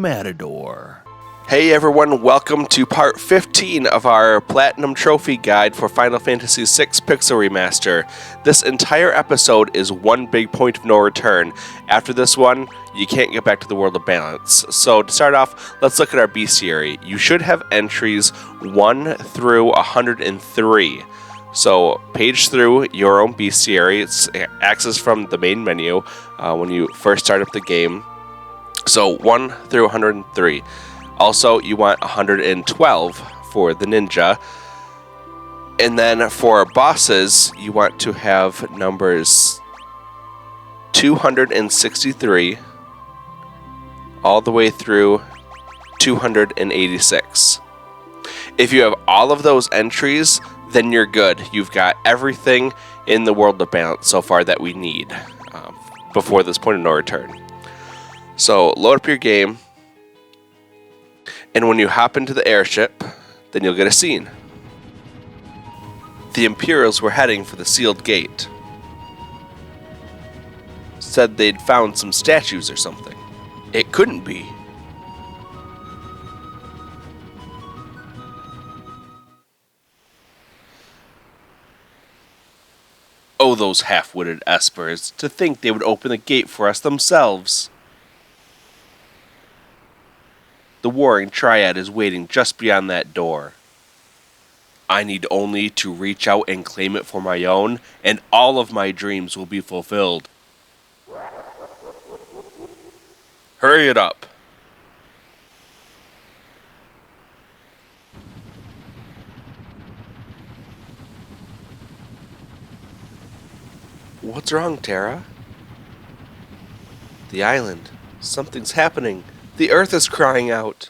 Matador. Hey everyone, welcome to part 15 of our Platinum Trophy Guide for Final Fantasy VI Pixel Remaster. This entire episode is one big point of no return. After this one, you can't get back to the World of Balance. So to start off, let's look at our bestiary. You should have entries 1 through 103. So page through your own bestiary. It's accessed from the main menu when you first start up the game. So 1 through 103. Also, you want 112 for the ninja. And then for bosses, you want to have numbers 263 all the way through 286. If you have all of those entries, then you're good. You've got everything in the World of Balance so far that we need before this point of no return. So load up your game. And when you hop into the airship, then you'll get a scene. The Imperials were heading for the sealed gate. Said they'd found some statues or something. It couldn't be. Oh, those half-witted espers, to think they would open the gate for us themselves. The warring Triad is waiting just beyond that door. I need only to reach out and claim it for my own, and all of my dreams will be fulfilled. Hurry it up. What's wrong, Terra? The island. Something's happening. The earth is crying out.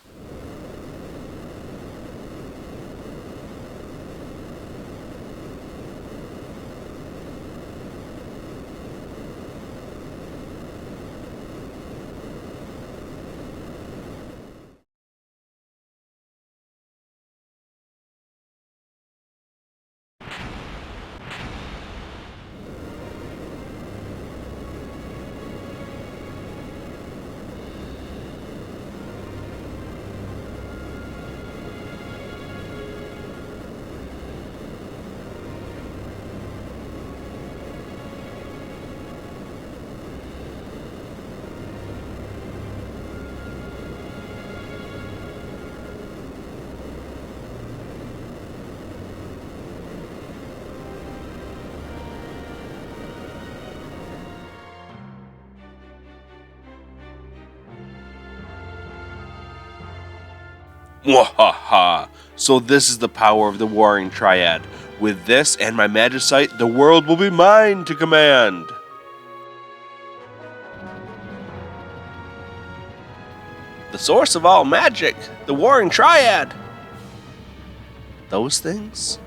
Mwahaha! So this is the power of the warring Triad. With this and my magicite, the world will be mine to command! The source of all magic! The warring Triad! Those things?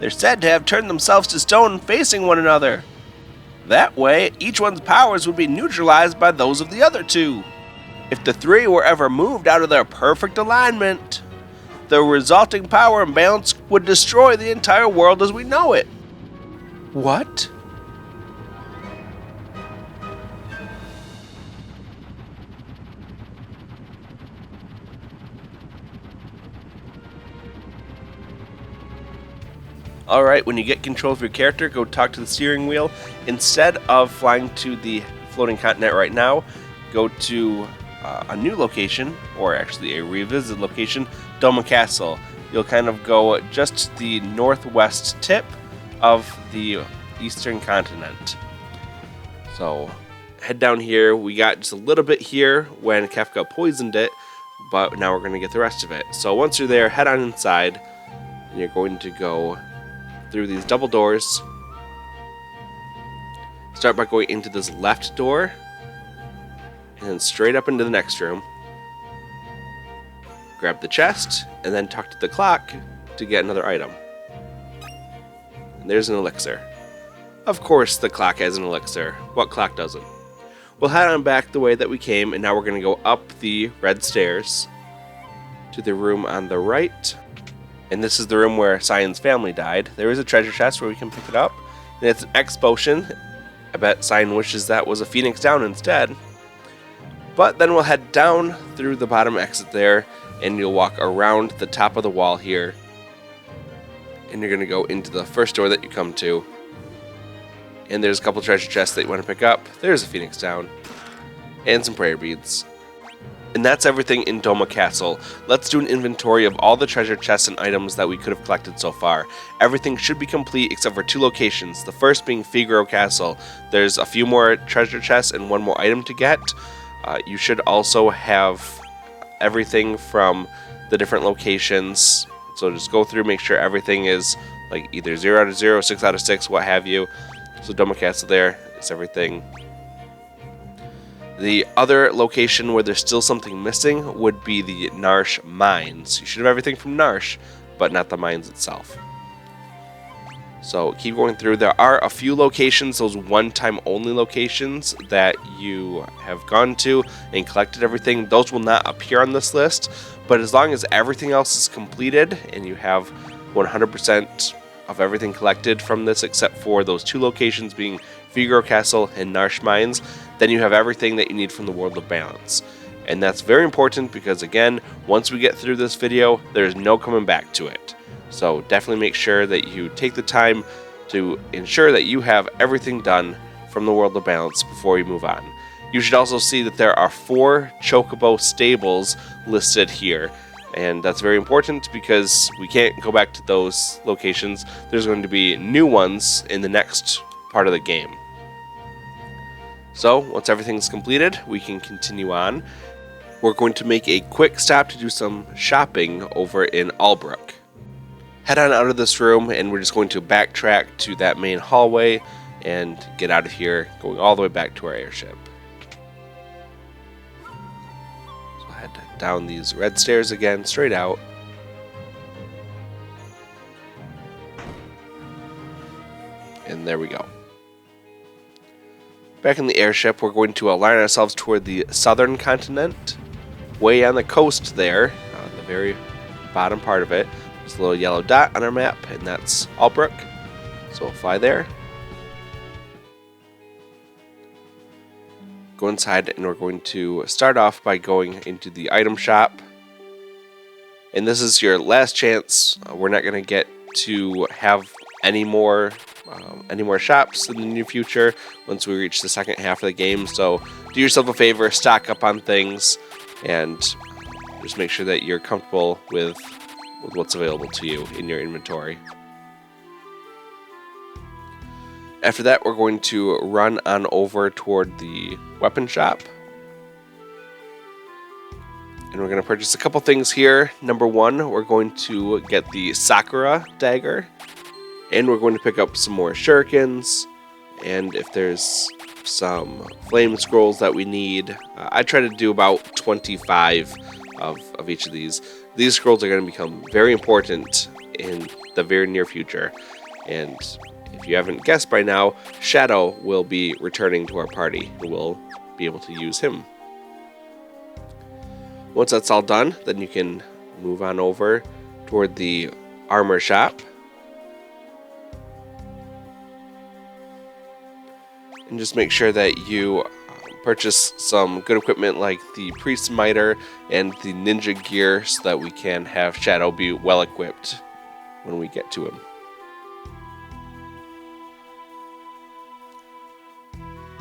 They're said to have turned themselves to stone facing one another. That way, each one's powers would be neutralized by those of the other two. If the three were ever moved out of their perfect alignment, the resulting power imbalance would destroy the entire world as we know it. What? Alright, when you get control of your character, go talk to the steering wheel. Instead of flying to the floating continent right now, go to a new location, or actually a revisited location, Doma Castle. You'll kind of go just the northwest tip of the eastern continent. So head down here. We got just a little bit here when Kefka poisoned it, but now we're going to get the rest of it. So once you're there, head on inside, and you're going to go through these double doors. Start by going into this left door, and then straight up into the next room. Grab the chest, and then talk to the clock to get another item. And there's an elixir. Of course the clock has an elixir. What clock doesn't? We'll head on back the way that we came, and now we're going to go up the red stairs to the room on the right. And this is the room where Cyan's family died. There is a treasure chest where we can pick it up. And it's an X potion. I bet Cyan wishes that was a Phoenix Down instead. But then we'll head down through the bottom exit there, and you'll walk around the top of the wall here. And you're going to go into the first door that you come to. And there's a couple treasure chests that you want to pick up. There's a phoenix down. And some prayer beads. And that's everything in Doma Castle. Let's do an inventory of all the treasure chests and items that we could have collected so far. Everything should be complete except for 2 locations, the first being Figaro Castle. There's a few more treasure chests and 1 more item to get. You should also have everything from the different locations. So just go through, make sure everything is like either 0 out of 0, 6 out of 6, what have you. So Doma Castle there is everything. The other location where there's still something missing would be the Narsh Mines. You should have everything from Narsh, but not the mines itself. So keep going through. There are a few locations, those one-time only locations that you have gone to and collected everything. Those will not appear on this list, but as long as everything else is completed and you have 100% of everything collected from this except for those 2 locations being Figaro Castle and Narsh Mines, then you have everything that you need from the World of Balance. And that's very important because, again, once we get through this video, there's no coming back to it. So definitely make sure that you take the time to ensure that you have everything done from the World of Balance before you move on. You should also see that there are 4 Chocobo stables listed here. And that's very important because we can't go back to those locations. There's going to be new ones in the next part of the game. So once everything's completed, we can continue on. We're going to make a quick stop to do some shopping over in Albrook. Head on out of this room and we're just going to backtrack to that main hallway and get out of here, going all the way back to our airship. So head down these red stairs again, straight out. And there we go. Back in the airship, we're going to align ourselves toward the southern continent. Way on the coast there, on the very bottom part of it, there's a little yellow dot on our map, and that's Albrook. So we'll fly there. Go inside, and we're going to start off by going into the item shop. And this is your last chance. We're not going to get to have any more shops in the near future once we reach the second half of the game. So do yourself a favor, stock up on things, and just make sure that you're comfortable with what's available to you in your inventory. After that, we're going to run on over toward the weapon shop. And we're going to purchase a couple things here. Number 1, we're going to get the Sakura dagger. And we're going to pick up some more shurikens. And if there's some flame scrolls that we need, I try to do about 25 of each of these. These scrolls are going to become very important in the very near future. And if you haven't guessed by now, Shadow will be returning to our party. We'll be able to use him. Once that's all done, then you can move on over toward the armor shop. And just make sure that you purchase some good equipment like the Priest Miter and the Ninja Gear so that we can have Shadow be well equipped when we get to him.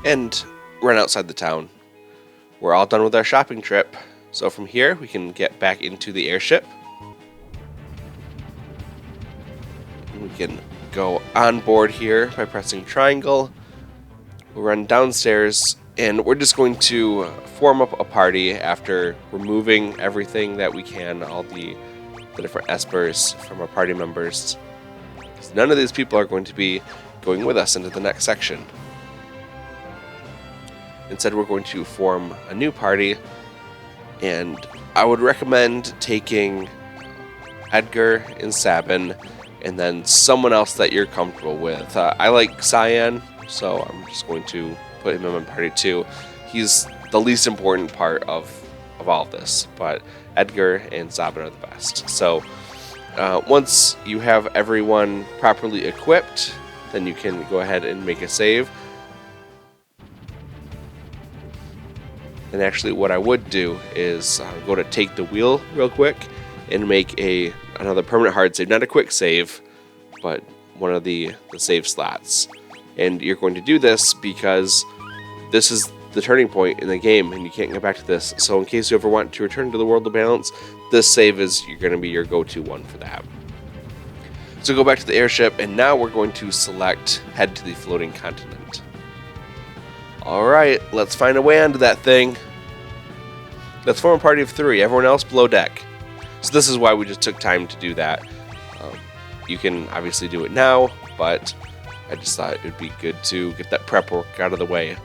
And run outside the town. We're all done with our shopping trip. So from here, we can get back into the airship. We can go on board here by pressing triangle. We'll run downstairs, and we're just going to form up a party after removing everything that we can, all the different espers from our party members. Because none of these people are going to be going with us into the next section. Instead, we're going to form a new party, and I would recommend taking Edgar and Sabin, and then someone else that you're comfortable with. I like Cyan, so I'm just going to put him in my party too. He's the least important part of all of this, but Edgar and Sabin are the best. So once you have everyone properly equipped, then you can go ahead and make a save. And actually what I would do is go to take the wheel real quick and make another permanent hard save. Not a quick save, but one of the save slots. And you're going to do this because this is the turning point in the game and you can't get back to this. So in case you ever want to return to the World of Balance, this save is going to be your go-to one for that. So go back to the airship, and now we're going to select head to the floating continent. Alright, let's find a way onto that thing. Let's form a party of 3, everyone else below deck. So this is why we just took time to do that. You can obviously do it now, but I just thought it would be good to get that prep work out of the way.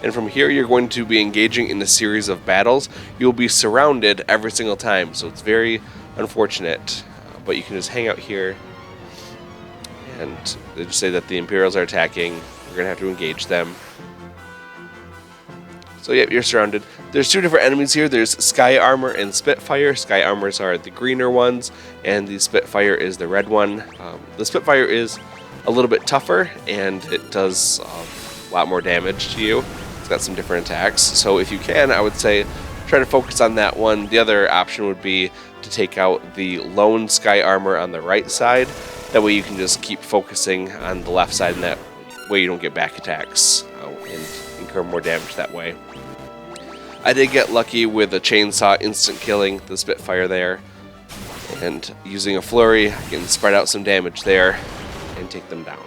And from here, you're going to be engaging in a series of battles. You'll be surrounded every single time, so it's very unfortunate. But you can just hang out here, and they just say that the Imperials are attacking. You're going to have to engage them. So yep, you're surrounded. There's 2 different enemies here. There's Sky Armor and Spitfire. Sky Armors are the greener ones, and the Spitfire is the red one. The Spitfire is a little bit tougher, and it does a lot more damage to you. It's got some different attacks, so if you can, I would say try to focus on that one. The other option would be to take out the lone Sky Armor on the right side. That way you can just keep focusing on the left side, and that way you don't get back attacks and incur more damage that way. I did get lucky with a chainsaw instant killing the Spitfire there, and using a flurry I can spread out some damage there and take them down.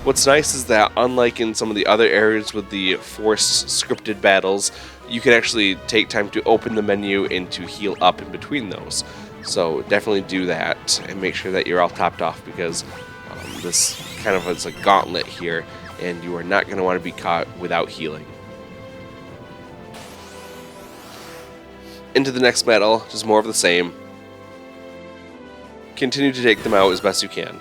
What's nice is that unlike in some of the other areas with the forced scripted battles, you can actually take time to open the menu and to heal up in between those. So definitely do that and make sure that you're all topped off, because this kind of is a gauntlet here and you are not going to want to be caught without healing. Into the next battle, just more of the same. Continue to take them out as best you can.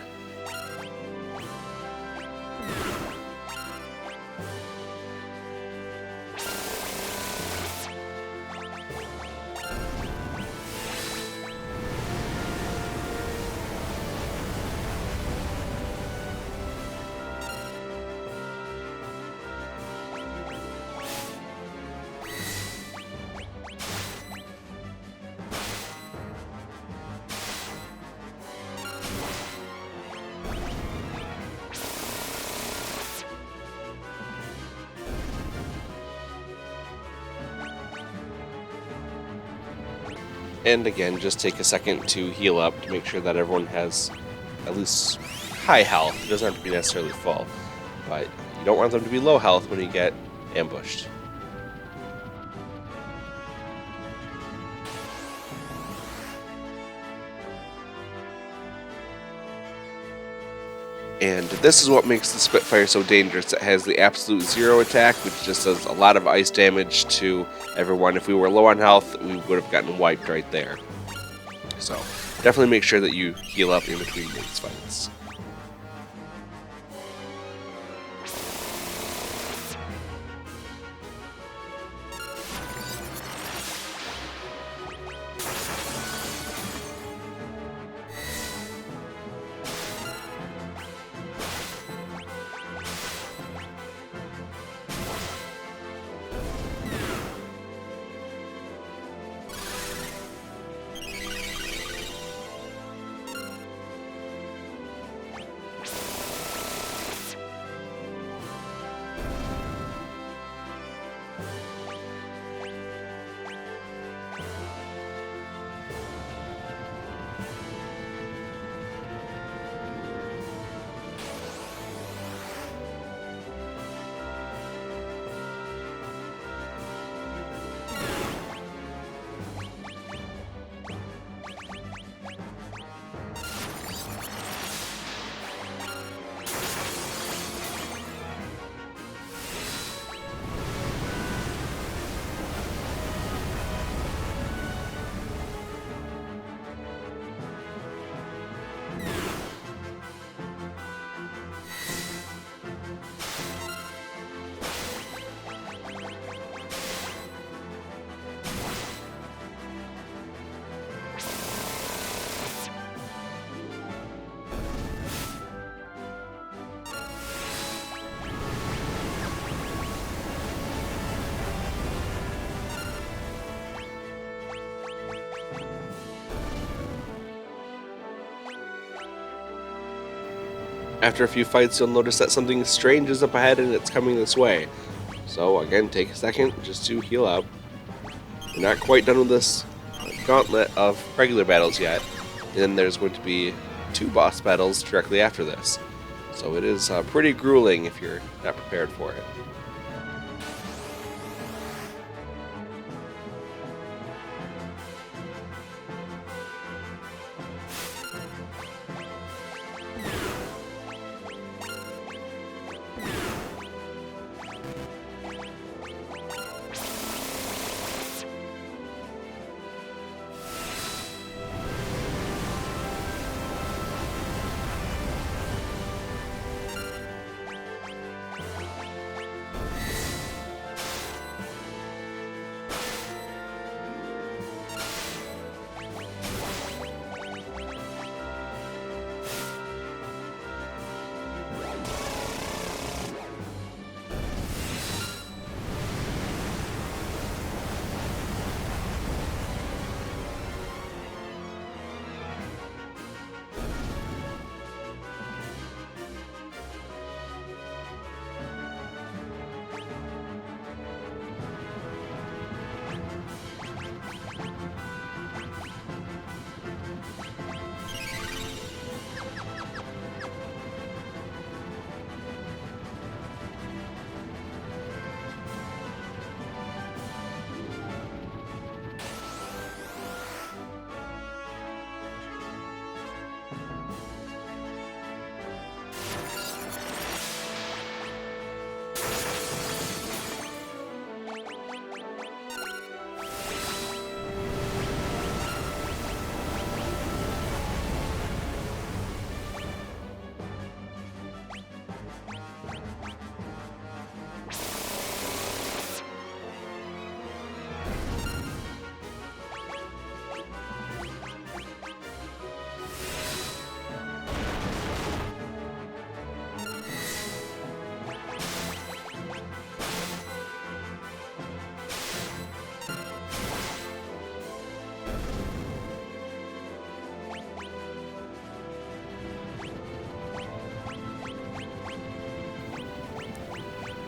And again, just take a second to heal up to make sure that everyone has at least high health. It doesn't have to be necessarily full, but you don't want them to be low health when you get ambushed. And this is what makes the Spitfire so dangerous. It has the absolute 0 attack, which just does a lot of ice damage to everyone. If we were low on health, we would have gotten wiped right there. So definitely make sure that you heal up in between these fights. After a few fights, you'll notice that something strange is up ahead and it's coming this way. So again, take a second just to heal up. We're not quite done with this gauntlet of regular battles yet. And then there's going to be 2 boss battles directly after this. So it is pretty grueling if you're not prepared for it.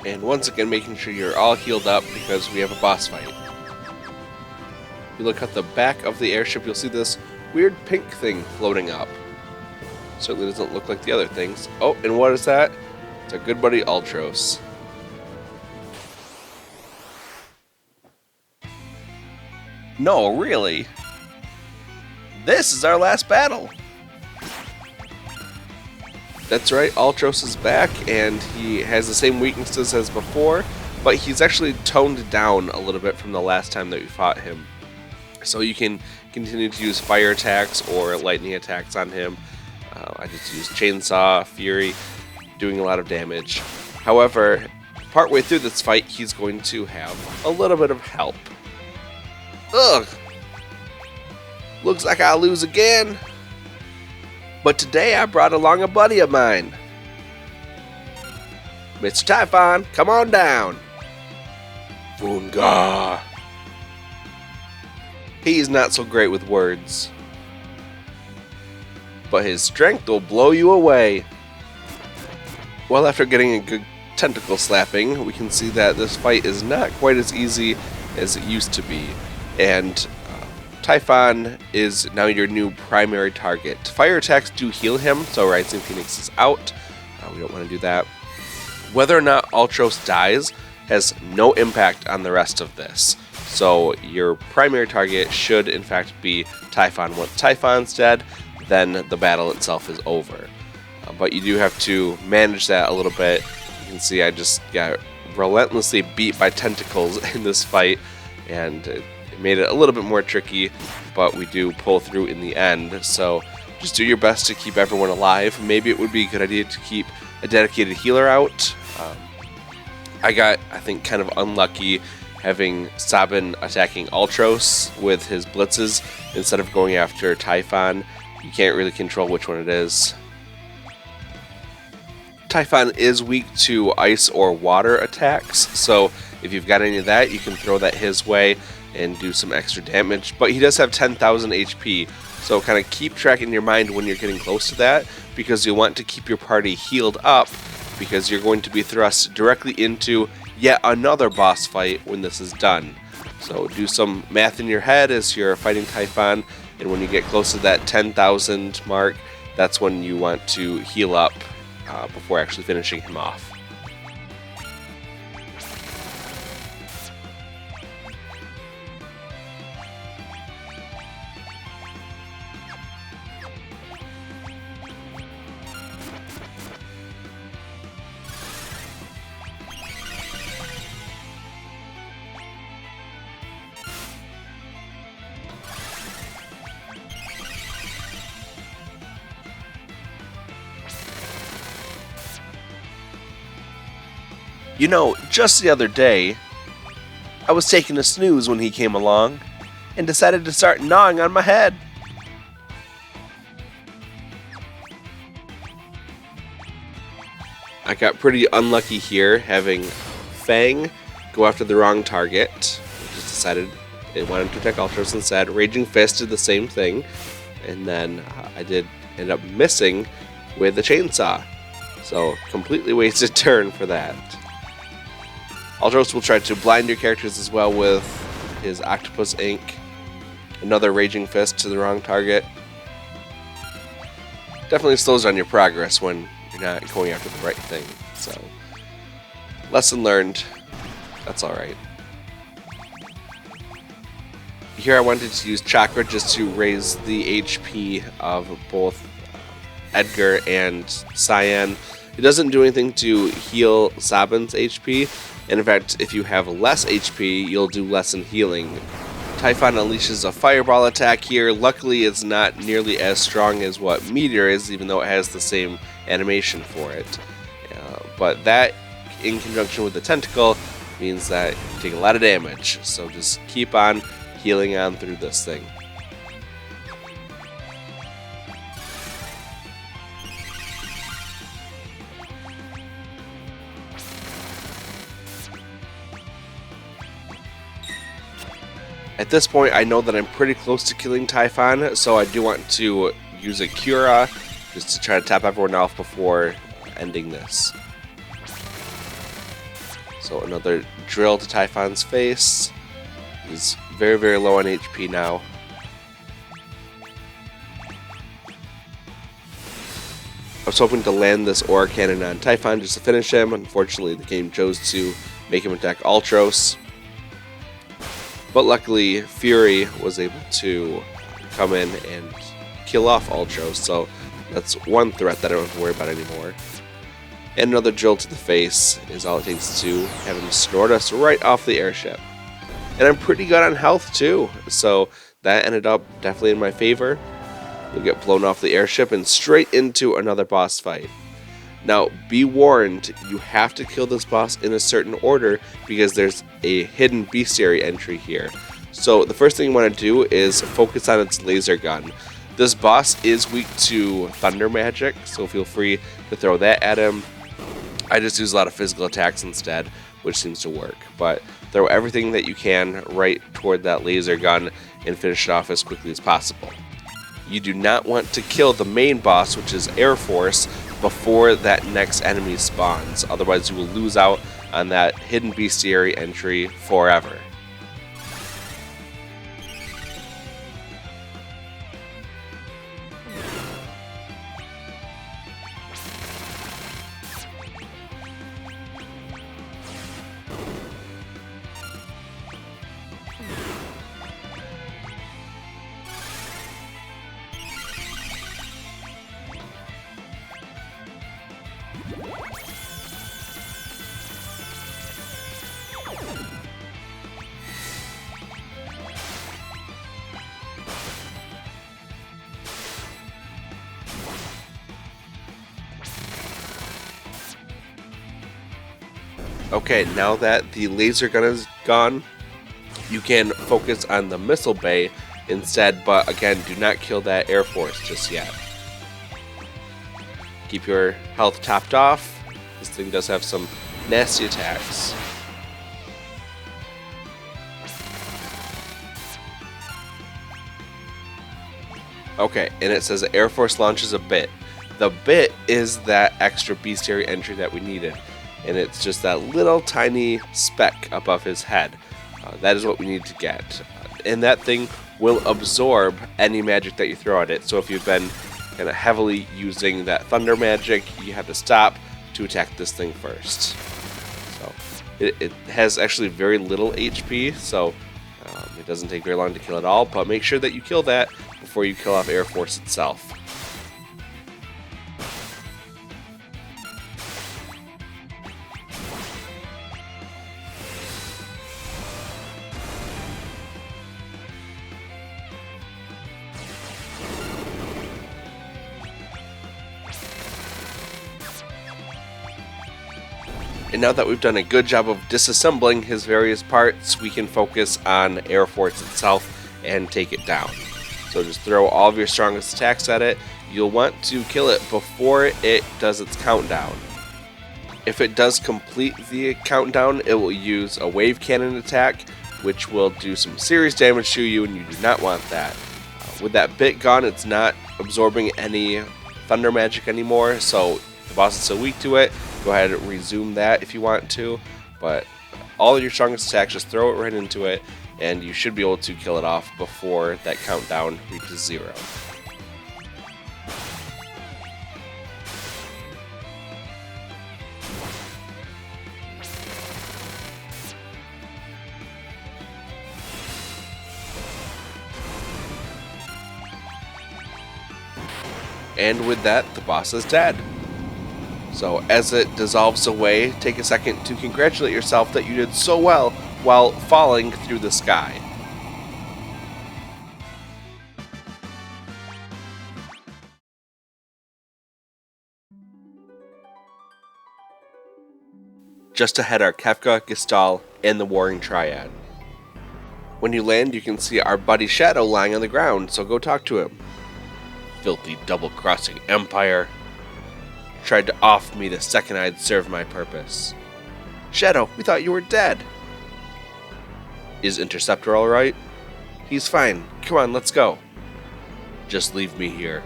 And once again, making sure you're all healed up because we have a boss fight. If you look at the back of the airship, you'll see this weird pink thing floating up. Certainly doesn't look like the other things. Oh, and what is that? It's our good buddy Altros. No, really? This is our last battle! That's right, Altros is back, and he has the same weaknesses as before, but he's actually toned down a little bit from the last time that we fought him. So you can continue to use fire attacks or lightning attacks on him. I just use Chainsaw, Fury, doing a lot of damage. However, partway through this fight, he's going to have a little bit of help. Ugh! Looks like I'll lose again. But today I brought along a buddy of mine. Mr. Typhon, come on down. Funga. He's not so great with words, but his strength will blow you away. Well, after getting a good tentacle slapping, we can see that this fight is not quite as easy as it used to be. And Typhon is now your new primary target. Fire attacks do heal him, so Rising Phoenix is out. We don't want to do that. Whether or not Altros dies has no impact on the rest of this. So your primary target should in fact be Typhon. Once Typhon's dead, then the battle itself is over. But you do have to manage that a little bit. You can see I just got relentlessly beat by tentacles in this fight, and it made it a little bit more tricky, but we do pull through in the end. So just do your best to keep everyone alive. Maybe it would be a good idea to keep a dedicated healer out. I got, I think, kind of unlucky having Sabin attacking Altros with his blitzes instead of going after Typhon. You can't really control which one it is. Typhon is weak to ice or water attacks, so if you've got any of that, you can throw that his way and do some extra damage. But he does have 10,000 HP, so kind of keep track in your mind when you're getting close to that. because you want to keep your party healed up, because you're going to be thrust directly into yet another boss fight when this is done. So do some math in your head as you're fighting Typhon, and when you get close to that 10,000 mark, that's when you want to heal up before actually finishing him off. You know, just the other day, I was taking a snooze when he came along and decided to start gnawing on my head. I got pretty unlucky here, having Fang go after the wrong target. I just decided it wanted to attack Altros instead. Raging Fist did the same thing, and then I did end up missing with the chainsaw. So, completely wasted turn for that. Altros will try to blind your characters as well with his Octopus Ink. Another Raging Fist to the wrong target. Definitely slows down your progress when you're not going after the right thing. So, lesson learned. That's alright. Here I wanted to use Chakra just to raise the HP of both Edgar and Cyan. It doesn't do anything to heal Sabin's HP. And in fact, if you have less HP, you'll do less in healing. Typhon unleashes a fireball attack here. Luckily, it's not nearly as strong as what Meteor is, even though it has the same animation for it. But that, in conjunction with the tentacle, means that you take a lot of damage. So just keep on healing on through this thing. At this point, I know that I'm pretty close to killing Typhon, so I do want to use a Cura just to try to tap everyone off before ending this. So another drill to Typhon's face. He's very, very low on HP now. I was hoping to land this Aura Cannon on Typhon just to finish him. Unfortunately, the game chose to make him attack Altros. But luckily, Fury was able to come in and kill off Altros, so that's one threat that I don't have to worry about anymore. And another drill to the face is all it takes to have him snort us right off the airship. And I'm pretty good on health too, so that ended up definitely in my favor. We'll get blown off the airship and straight into another boss fight. Now, be warned, you have to kill this boss in a certain order because there's a hidden bestiary entry here. So the first thing you want to do is focus on its laser gun. This boss is weak to thunder magic, so feel free to throw that at him. I just use a lot of physical attacks instead, which seems to work. But throw everything that you can right toward that laser gun and finish it off as quickly as possible. You do not want to kill the main boss, which is Air Force, before that next enemy spawns. Otherwise, you will lose out on that hidden bestiary entry forever. Okay, now that the laser gun is gone, you can focus on the missile bay instead, but again, do not kill that Air Force just yet. Keep your health topped off. This thing does have some nasty attacks. Okay, and it says Air Force launches a bit. The bit is that extra bestiary entry that we needed, and it's just that little tiny speck above his head. That is what we need to get, and that thing will absorb any magic that you throw at it. So if you've been kind of heavily using that thunder magic, you have to stop to attack this thing first. So it has actually very little HP, so it doesn't take very long to kill it all, but make sure that you kill that before you kill off Air Force itself. And now that we've done a good job of disassembling his various parts, we can focus on Air Force itself and take it down. So just throw all of your strongest attacks at it. You'll want to kill it before it does its countdown. If it does complete the countdown, it will use a wave cannon attack, which will do some serious damage to you, and you do not want that. With that bit gone, it's not absorbing any thunder magic anymore, so the boss is so weak to it. Go ahead and resume that if you want to, but all of your strongest attacks, just throw it right into it, and you should be able to kill it off before that countdown reaches 0. And with that, the boss is dead. So as it dissolves away, take a second to congratulate yourself that you did so well while falling through the sky. Just ahead are Kefka, Gestal, and the Warring Triad. When you land, you can see our buddy Shadow lying on the ground, so go talk to him. Filthy double-crossing Empire. Tried to off me the second I'd served my purpose. Shadow, we thought you were dead. Is Interceptor alright? He's fine. Come on, let's go. Just leave me here.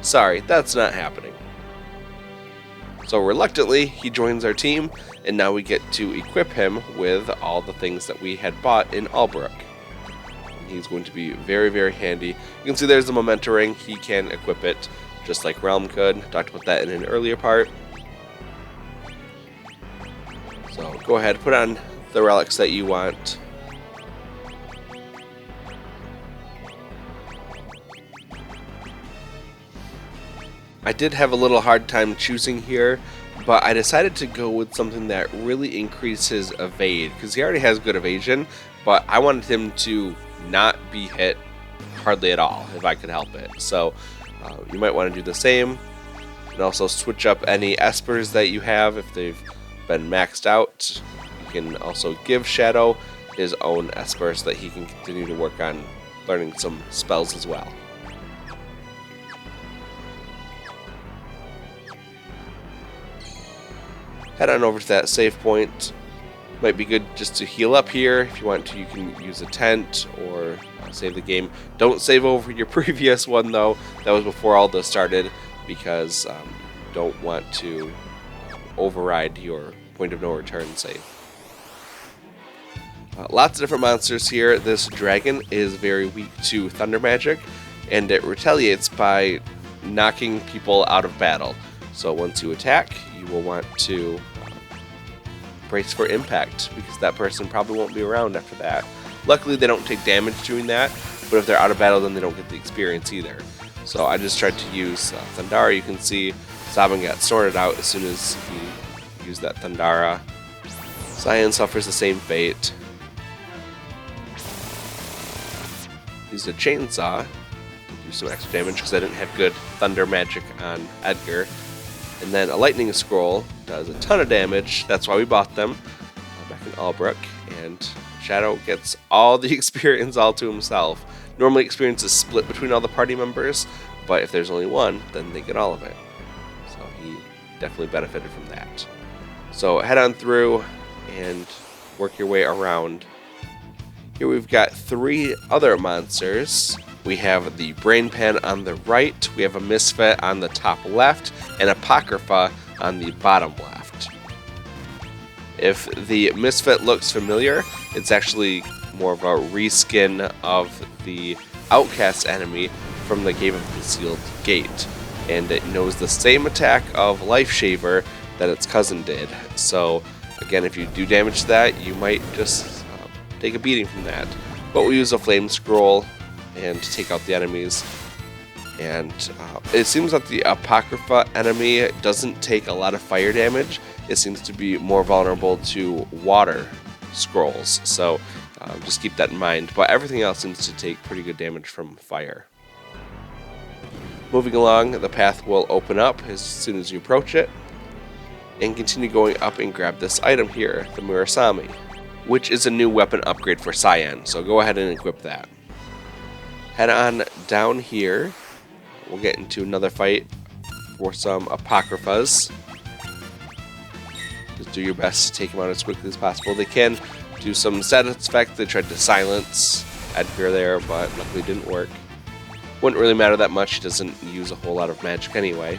Sorry, that's not happening. So reluctantly, he joins our team, and now we get to equip him with all the things that we had bought in Albrook. He's going to be very, very handy. You can see there's the Memento Ring. He can equip it just like Realm could. Talked about that in an earlier part. So go ahead, put on the relics that you want. I did have a little hard time choosing here, but I decided to go with something that really increases evade, because he already has good evasion, but I wanted him to not be hit hardly at all if I could help it. So you might want to do the same, and also switch up any espers that you have if they've been maxed out. You can also give Shadow his own esper so that he can continue to work on learning some spells as well. Head on over to that save point. Might be good just to heal up here. If you want to, you can use a tent or save the game. Don't save over your previous one though. That was before all this started, because you don't want to override your point of no return save. Lots of different monsters here. This dragon is very weak to thunder magic, and it retaliates by knocking people out of battle. So once you attack, you will want to brace for impact, because that person probably won't be around after that. Luckily, they don't take damage doing that, but if they're out of battle, then they don't get the experience either. So I just tried to use Thundara. You can see Sabin got sorted out as soon as he used that Thundara. Cyan suffers the same fate. Used a chainsaw to do some extra damage because I didn't have good thunder magic on Edgar. And then a lightning scroll does a ton of damage. That's why we bought them back in Albrook. And Shadow gets all the experience all to himself. Normally experience is split between all the party members, but if there's only one, then they get all of it. So he definitely benefited from that. So head on through and work your way around. Here we've got 3 other monsters. We have the Brain Pan on the right, we have a Misfit on the top left, and Apocrypha on the bottom left. If the Misfit looks familiar, it's actually more of a reskin of the Outcast enemy from the Cave of the Sealed Gate, and it knows the same attack of Life Shaver that its cousin did. So again, if you do damage to that, you might just take a beating from that. But we use a Flame Scroll and take out the enemies. And it seems that the Apocrypha enemy doesn't take a lot of fire damage. It seems to be more vulnerable to water scrolls, so just keep that in mind. But everything else seems to take pretty good damage from fire. Moving along, the path will open up as soon as you approach it, and continue going up and grab this item here, the Murasame, which is a new weapon upgrade for Cyan, so go ahead and equip that. Head on down here. We'll get into another fight for some Apocryphas. Just do your best to take them out as quickly as possible. They can do some status effect. They tried to silence Edgar there, but luckily didn't work. Wouldn't really matter that much. He doesn't use a whole lot of magic anyway.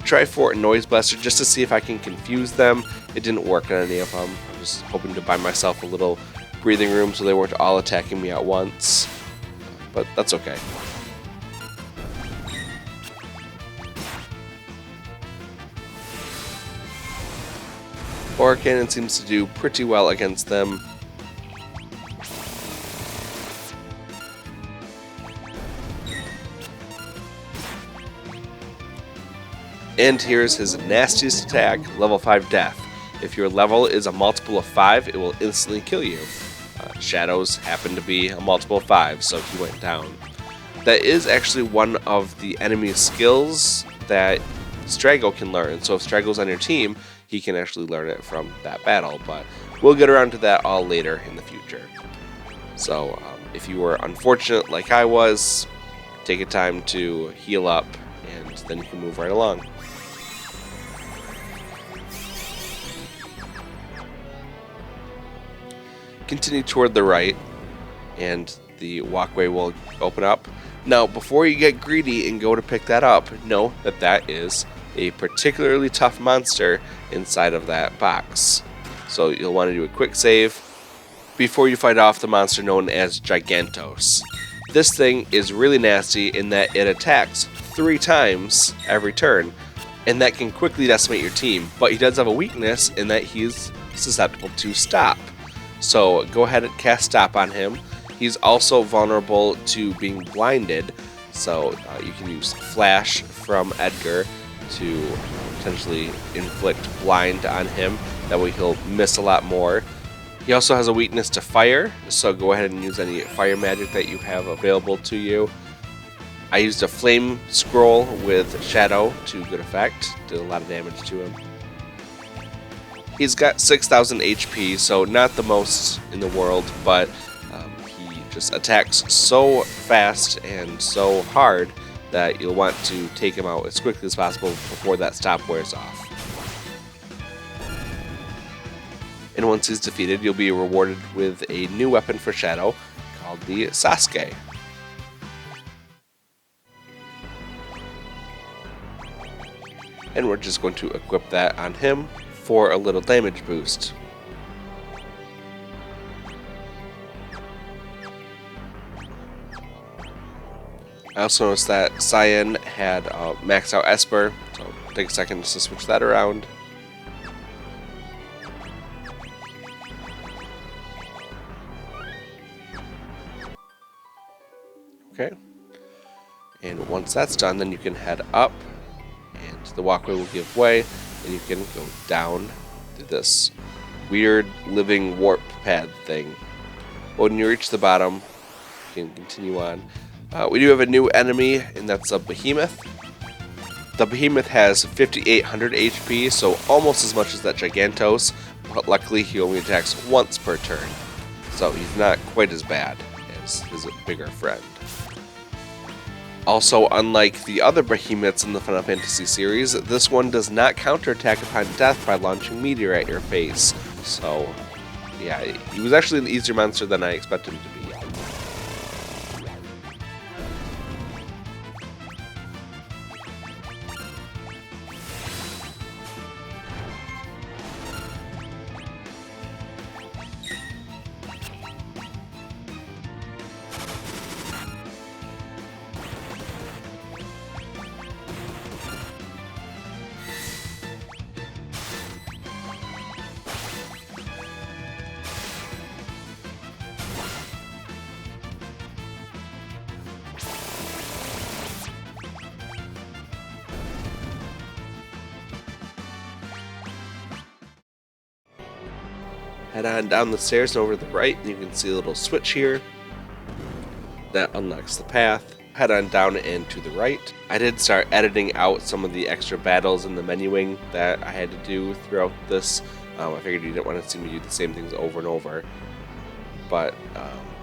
Try for a Noise Blaster just to see if I can confuse them. It didn't work on any of them. I'm just hoping to buy myself a little breathing room so they weren't all attacking me at once. But that's okay. Aura Cannon seems to do pretty well against them. And here's his nastiest attack, level 5 Death. If your level is a multiple of 5, it will instantly kill you. Shadows happen to be a multiple of 5, so he went down. That is actually one of the enemy skills that Strago can learn. So if Strago's on your team, he can actually learn it from that battle. But we'll get around to that all later in the future. So if you were unfortunate like I was, take a time to heal up, and then you can move right along. Continue toward the right, and the walkway will open up. Now, before you get greedy and go to pick that up, know that that is a particularly tough monster inside of that box. So you'll want to do a quick save before you fight off the monster known as Gigantos. This thing is really nasty in that it attacks 3 times every turn, and that can quickly decimate your team. But he does have a weakness in that he's susceptible to stop. So go ahead and cast Stop on him. He's also vulnerable to being blinded, so you can use Flash from Edgar to potentially inflict blind on him. That way he'll miss a lot more. He also has a weakness to fire, so go ahead and use any fire magic that you have available to you. I used a Flame Scroll with Shadow to good effect, did a lot of damage to him. He's got 6,000 HP, so not the most in the world, but he just attacks so fast and so hard that you'll want to take him out as quickly as possible before that stop wears off. And once he's defeated, you'll be rewarded with a new weapon for Shadow called the Sasuke. And we're just going to equip that on him for a little damage boost. I also noticed that Cyan had maxed out Esper, so take a second just to switch that around. Okay. And once that's done, then you can head up, and the walkway will give way, and you can go down to this weird living warp pad thing. When you reach the bottom, you can continue on. We do have a new enemy, and that's a Behemoth. The Behemoth has 5,800 HP, so almost as much as that Gigantos, but luckily he only attacks once per turn. So he's not quite as bad as his bigger friend. Also, unlike the other Behemoths in the Final Fantasy series, this one does not counterattack upon death by launching meteor at your face. So yeah, he was actually an easier monster than I expected him to be. Head on down the stairs and over to the right, and you can see a little switch here that unlocks the path. Head on down and to the right. I did start editing out some of the extra battles in the menuing that I had to do throughout this. I figured you didn't want to see me do the same things over and over. But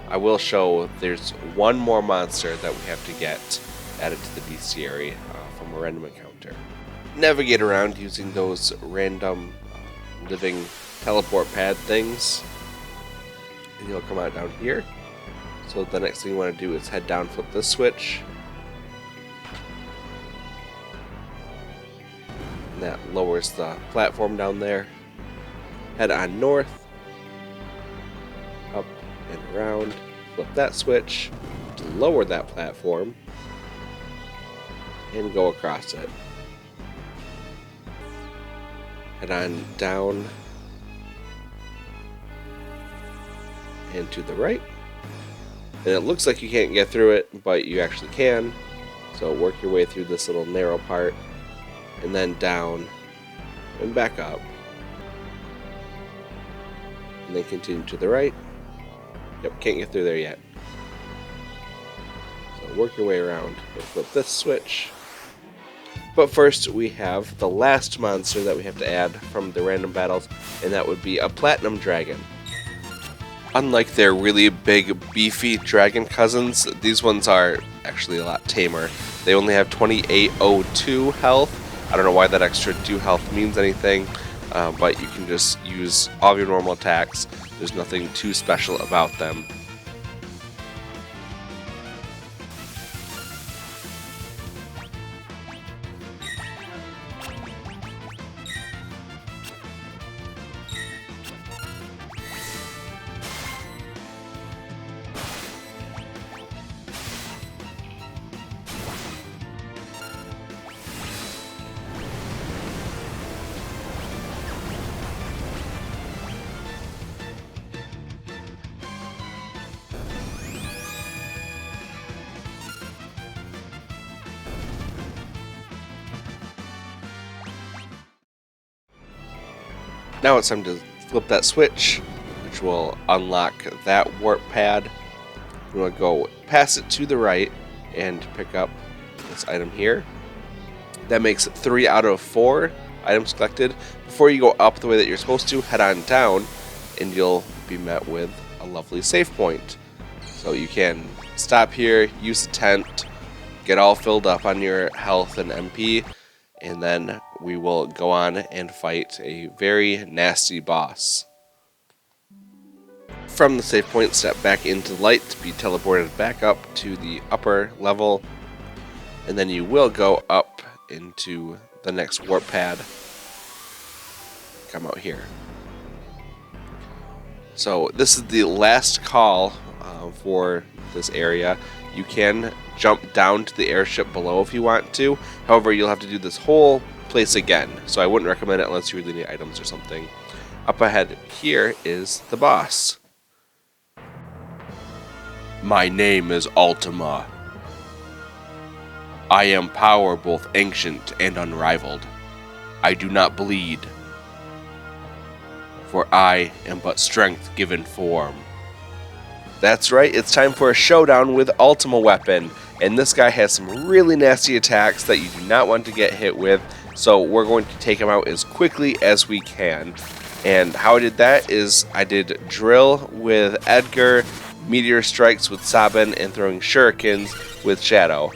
I will show there's one more monster that we have to get added to the bestiary from a random encounter. Navigate around using those random living teleport pad things, and you'll come out down here. So the next thing you want to do is head down, flip this switch, and that lowers the platform down there. Head on north, up and around, flip that switch to lower that platform, and go across it. Head on down and to the right, and it looks like you can't get through it, but you actually can. So work your way through this little narrow part, and then down and back up, and then continue to the right. Yep, can't get through there yet. So work your way around and flip this switch. But first we have the last monster that we have to add from the random battles, and that would be a platinum dragon. Unlike their really big, beefy dragon cousins, these ones are actually a lot tamer. They only have 2802 health. I don't know why that extra 2 health means anything, but you can just use all of your normal attacks. There's nothing too special about them. Now it's time to flip that switch, which will unlock that warp pad. You want to go past it to the right and pick up this item here. That makes 3 out of 4 items collected. Before you go up the way that you're supposed to, head on down, and you'll be met with a lovely save point. So you can stop here, use the tent, get all filled up on your health and MP, and then we will go on and fight a very nasty boss. From the save point, step back into light to be teleported back up to the upper level, and then you will go up into the next warp pad. Come out here. So this is the last call for this area. You can jump down to the airship below if you want to. However, you'll have to do this whole place again, so I wouldn't recommend it unless you really need items or something. Up ahead here is the boss. My name is Ultima. I am power both ancient and unrivaled. I do not bleed, for I am but strength given form. That's right, it's time for a showdown with Ultima Weapon, and this guy has some really nasty attacks that you do not want to get hit with, so we're going to take him out as quickly as we can. And how I did that is I did drill with Edgar, meteor strikes with Sabin, and throwing shurikens with Shadow.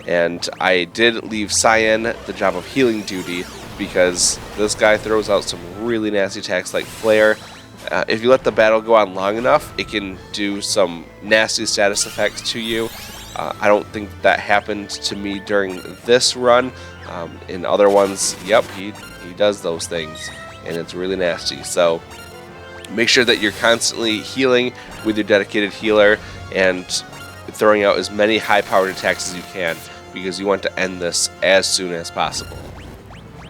And I did leave Cyan the job of healing duty, because this guy throws out some really nasty attacks like Flare, If you let the battle go on long enough, it can do some nasty status effects to you. I don't think that happened to me during this run. In other ones, yep, he does those things, and it's really nasty. So make sure that you're constantly healing with your dedicated healer and throwing out as many high-powered attacks as you can, because you want to end this as soon as possible.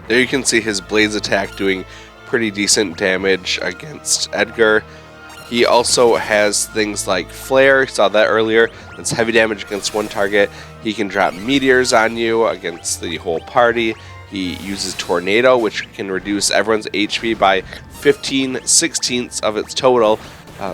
There you can see his Blaze attack doing pretty decent damage against Edgar. He also has things like Flare, saw that earlier, that's heavy damage against one target. He can drop meteors on you against the whole party. He uses Tornado, which can reduce everyone's HP by 15/16 of its total.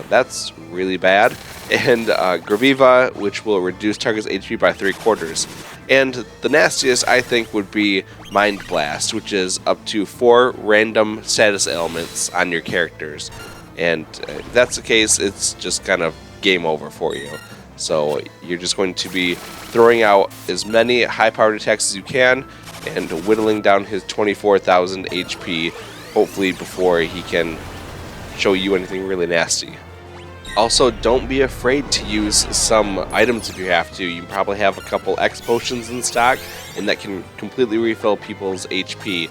That's really bad. And Graviva, which will reduce target's HP by 3/4. And the nastiest, I think, would be Mind Blast, which is up to 4 random status elements on your characters. And if that's the case, it's just kind of game over for you. So you're just going to be throwing out as many high-powered attacks as you can and whittling down his 24,000 HP, hopefully before he can show you anything really nasty. Also, don't be afraid to use some items if you have to. You probably have a couple X potions in stock, and that can completely refill people's HP.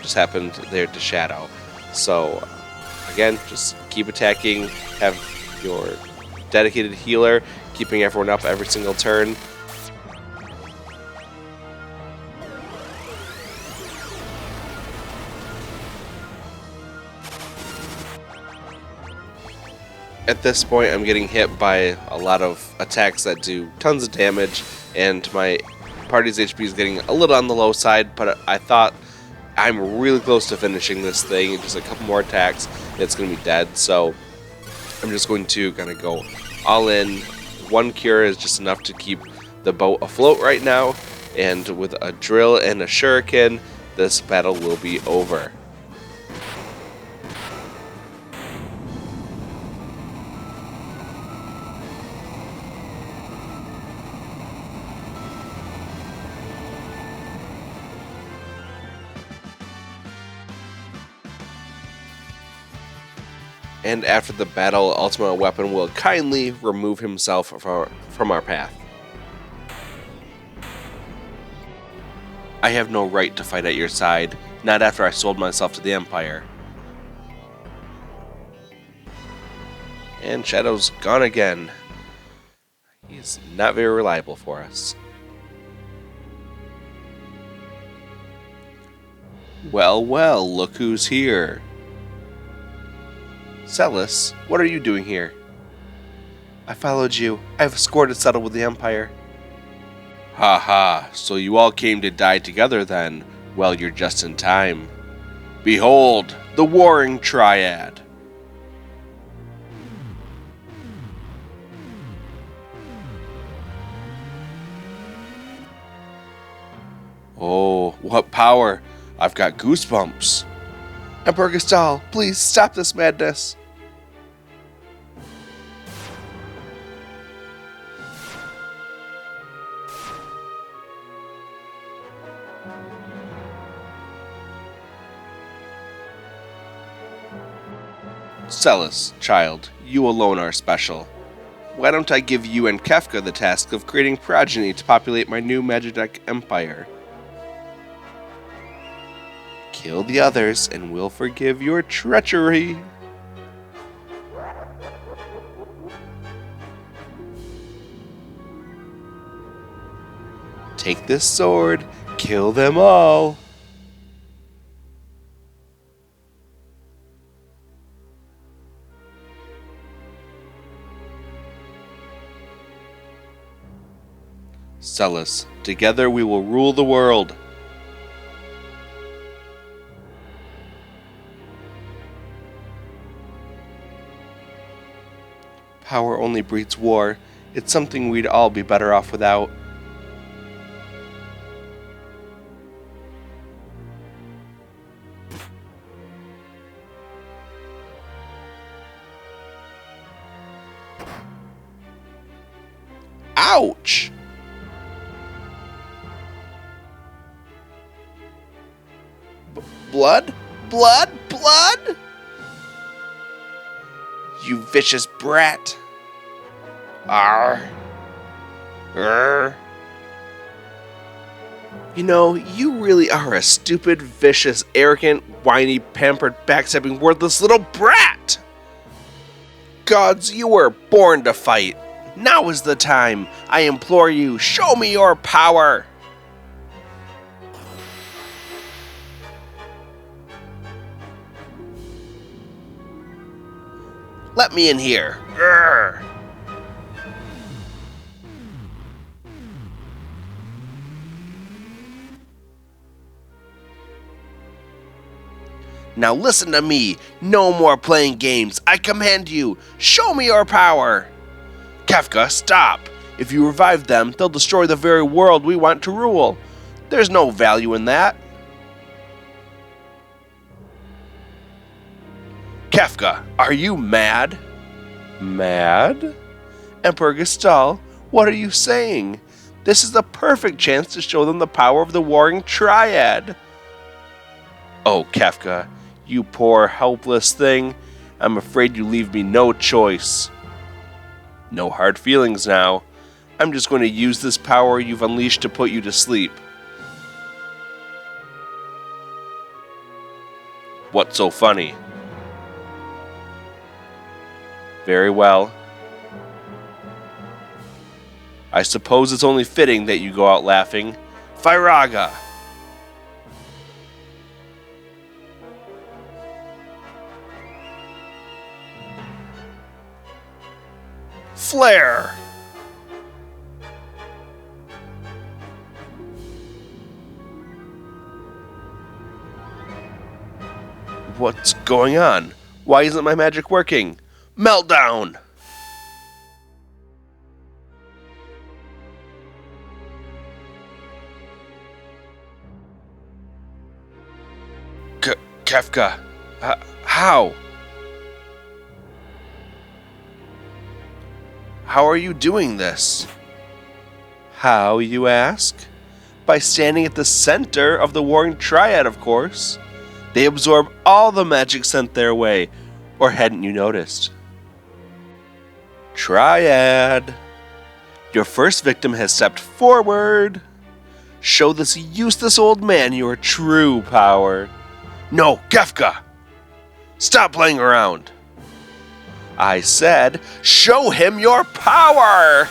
Just happened there to Shadow. So, again, just keep attacking, have your dedicated healer keeping everyone up every single turn. At this point, I'm getting hit by a lot of attacks that do tons of damage, and my party's HP is getting a little on the low side, but I thought I'm really close to finishing this thing. Just a couple more attacks, and it's going to be dead, so I'm just going to kind of go all in. One cure is just enough to keep the boat afloat right now, and with a drill and a shuriken, this battle will be over. And after the battle, Ultima Weapon will kindly remove himself from our path. I have no right to fight at your side, not after I sold myself to the Empire. And Shadow's gone again. He's not very reliable for us. Well, well, look who's here. Celis, what are you doing here? I followed you. I've scored a settle with the Empire. Ha ha, so you all came to die together then? Well, you're just in time. Behold, the warring Triad. Oh, what power! I've got goosebumps. Emperor Gastal, please stop this madness. Celis, child, you alone are special. Why don't I give you and Kefka the task of creating progeny to populate my new Magitech empire? Kill the others and we'll forgive your treachery. Take this sword, kill them all. Celis, together we will rule the world. Power only breeds war. It's something we'd all be better off without. Ouch! Blood? Blood? Blood? You vicious brat. Arr. Arr. You know, you really are a stupid, vicious, arrogant, whiny, pampered, backstabbing, worthless little brat! Gods, you were born to fight. Now is the time. I implore you, show me your power! Let me in here. Urgh. Now listen to me. No more playing games. I command you. Show me your power. Kefka, stop. If you revive them, they'll destroy the very world we want to rule. There's no value in that. Kefka, are you mad? Mad? Emperor Gestal, what are you saying? This is the perfect chance to show them the power of the warring Triad. Oh, Kefka, you poor, helpless thing. I'm afraid you leave me no choice. No hard feelings now. I'm just going to use this power you've unleashed to put you to sleep. What's so funny? Very well. I suppose it's only fitting that you go out laughing. Firaga! Flare! What's going on? Why isn't my magic working? Meltdown! Kefka, how? How are you doing this? How, you ask? By standing at the center of the warring Triad, of course. They absorb all the magic sent their way, or hadn't you noticed? Triad! Your first victim has stepped forward. Show this useless old man your true power. No, Kefka! Stop playing around! I said, show him your power!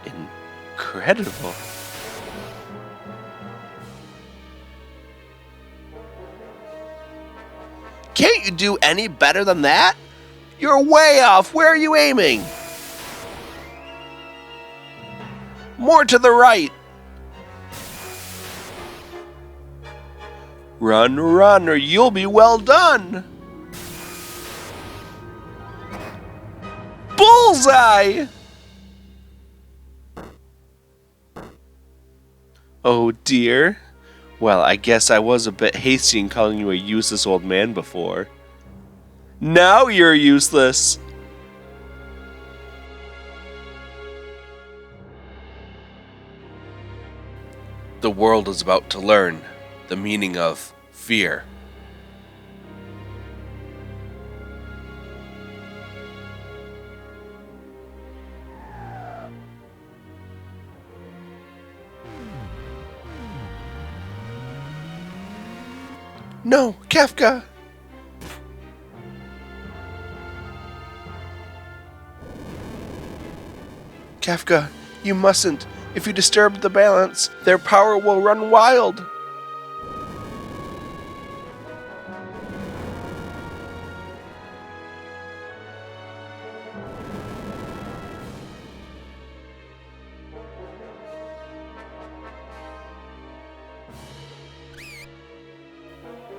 Incredible. Can't you do any better than that? You're way off. Where are you aiming? More to the right. Run, run, or you'll be well done. Bullseye! Oh dear. Well, I guess I was a bit hasty in calling you a useless old man before. Now you're useless. The world is about to learn the meaning of fear. No, Kefka! Kefka, you mustn't. If you disturb the balance, their power will run wild.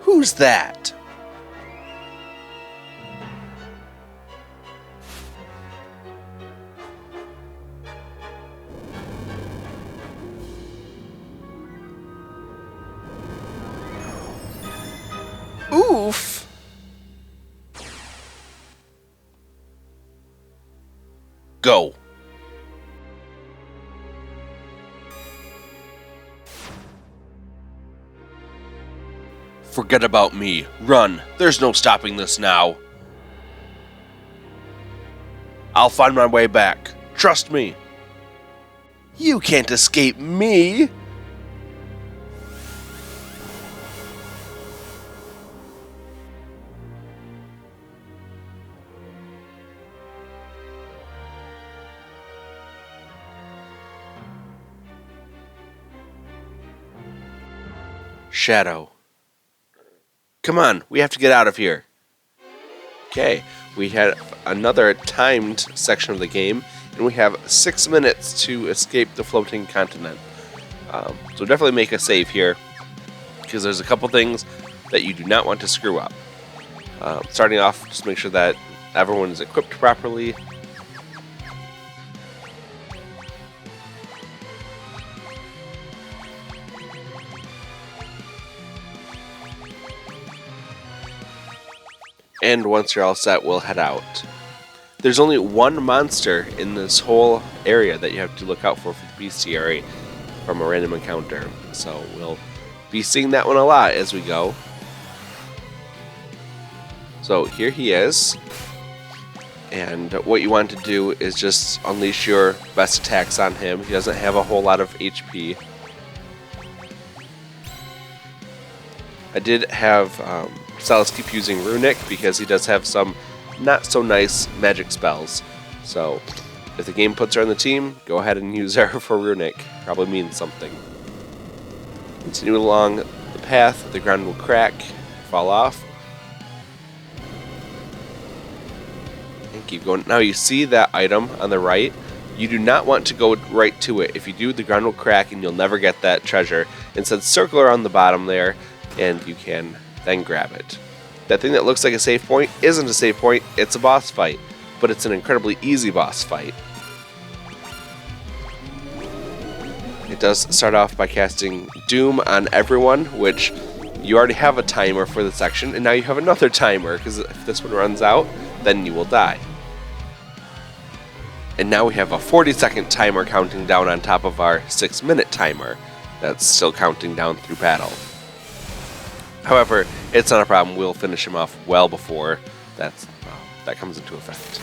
Who's that? Oof! Go. Forget about me. Run. There's no stopping this now. I'll find my way back. Trust me. You can't escape me. Shadow. Come on, we have to get out of here. Okay, we had another timed section of the game, and we have 6 minutes to escape the floating continent. So definitely make a save here, because there's a couple things that you do not want to screw up. Starting off, just make sure that everyone is equipped properly. And once you're all set, we'll head out. There's only one monster in this whole area that you have to look out for the bestiary from a random encounter. So we'll be seeing that one a lot as we go. So here he is. And what you want to do is just unleash your best attacks on him. He doesn't have a whole lot of HP. I did have Salas keep using Runic because he does have some not so nice magic spells. So if the game puts her on the team, go ahead and use her for Runic. Probably means something. Continue along the path, the ground will crack, fall off. And keep going. Now you see that item on the right? You do not want to go right to it. If you do, the ground will crack and you'll never get that treasure. Instead, circle around the bottom there and you can then grab it. That thing that looks like a save point isn't a save point, it's a boss fight, but it's an incredibly easy boss fight. It does start off by casting Doom on everyone, which you already have a timer for the section, and now you have another timer, because if this one runs out, then you will die. And now we have a 40-second timer counting down on top of our 6-minute timer that's still counting down through battle. However, it's not a problem. We'll finish him off well before that comes into effect.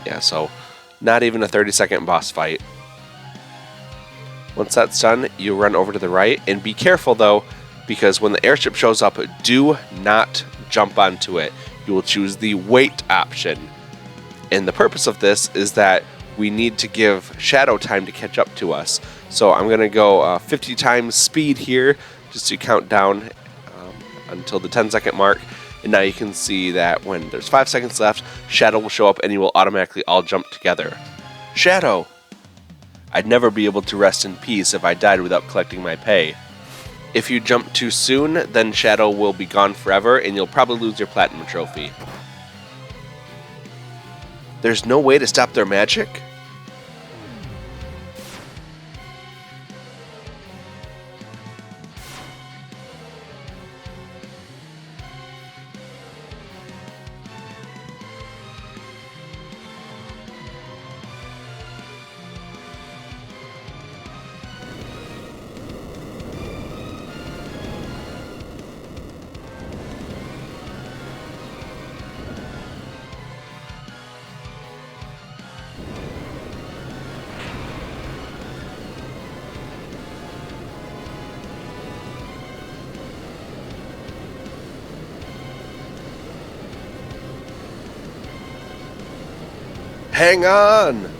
Yeah, so not even a 30-second boss fight. Once that's done, you run over to the right, and be careful though, because when the airship shows up, do not jump onto it. You will choose the wait option. And the purpose of this is that we need to give Shadow time to catch up to us. So I'm going to go 50 times speed here, just to count down until the 10-second mark. And now you can see that when there's 5 seconds left, Shadow will show up and you will automatically all jump together. Shadow! I'd never be able to rest in peace if I died without collecting my pay. If you jump too soon, then Shadow will be gone forever and you'll probably lose your platinum trophy. There's no way to stop their magic? Hang on!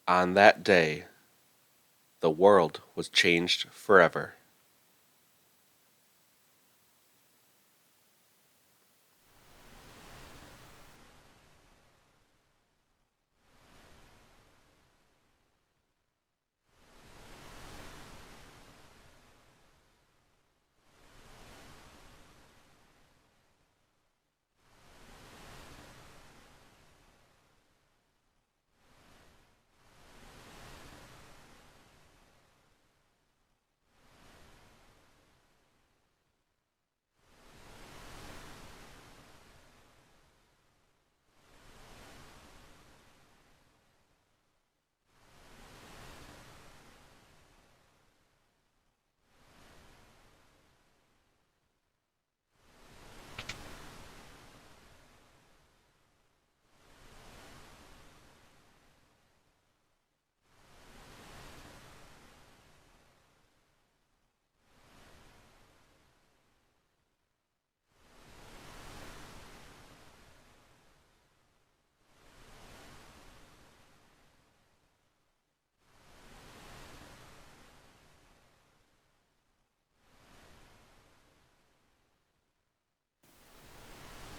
On that day, the world was changed forever.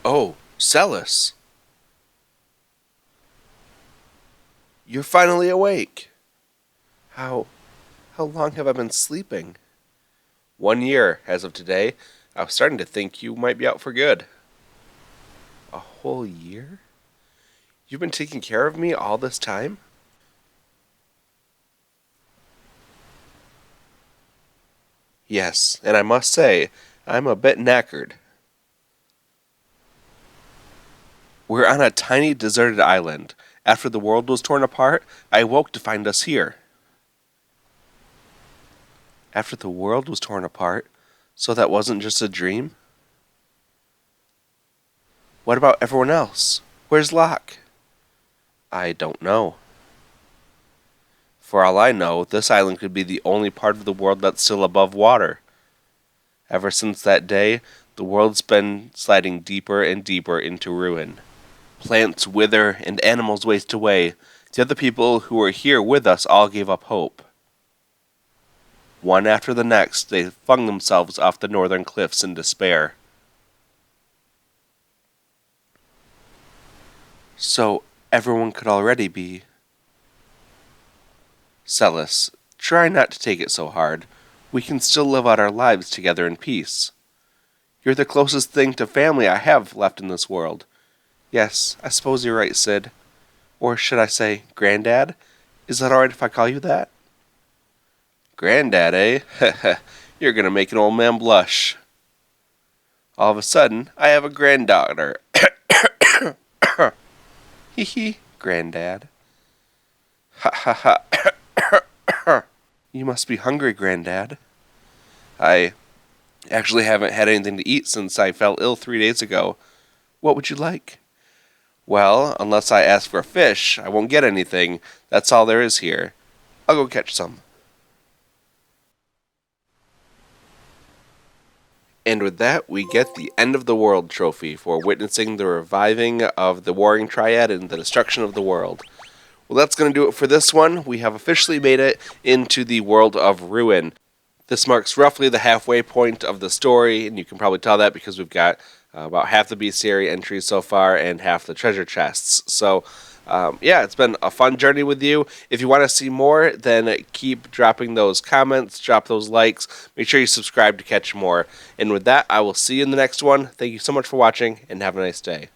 Oh, Celis, you're finally awake. How how long have I been sleeping? 1 year as of today. I was starting to think you might be out for good. A whole year? You've been taking care of me all this time? Yes, and I must say, I'm a bit knackered. We're on a tiny deserted island. After the world was torn apart, I awoke to find us here. After the world was torn apart? So that wasn't just a dream? What about everyone else? Where's Locke? I don't know. For all I know, this island could be the only part of the world that's still above water. Ever since that day, the world's been sliding deeper and deeper into ruin. Plants wither and animals waste away. The other people who were here with us all gave up hope. One after the next, they flung themselves off the northern cliffs in despair. So everyone could already be... Celis, try not to take it so hard. We can still live out our lives together in peace. You're the closest thing to family I have left in this world. Yes, I suppose you're right, Sid. Or should I say, Granddad? Is that alright if I call you that? Granddad, eh? You're gonna make an old man blush. All of a sudden, I have a granddaughter. Hee hee, Granddad. Ha ha ha. You must be hungry, Granddad. I actually haven't had anything to eat since I fell ill 3 days ago. What would you like? Well, unless I ask for fish, I won't get anything. That's all there is here. I'll go catch some. And with that, we get the End of the World trophy for witnessing the reviving of the Warring Triad and the destruction of the world. Well, that's going to do it for this one. We have officially made it into the world of ruin. This marks roughly the halfway point of the story, and you can probably tell that because we've got about half the bestiary entries so far and half the treasure chests. So, yeah, it's been a fun journey with you. If you want to see more, then keep dropping those comments, drop those likes. Make sure you subscribe to catch more. And with that, I will see you in the next one. Thank you so much for watching, and have a nice day.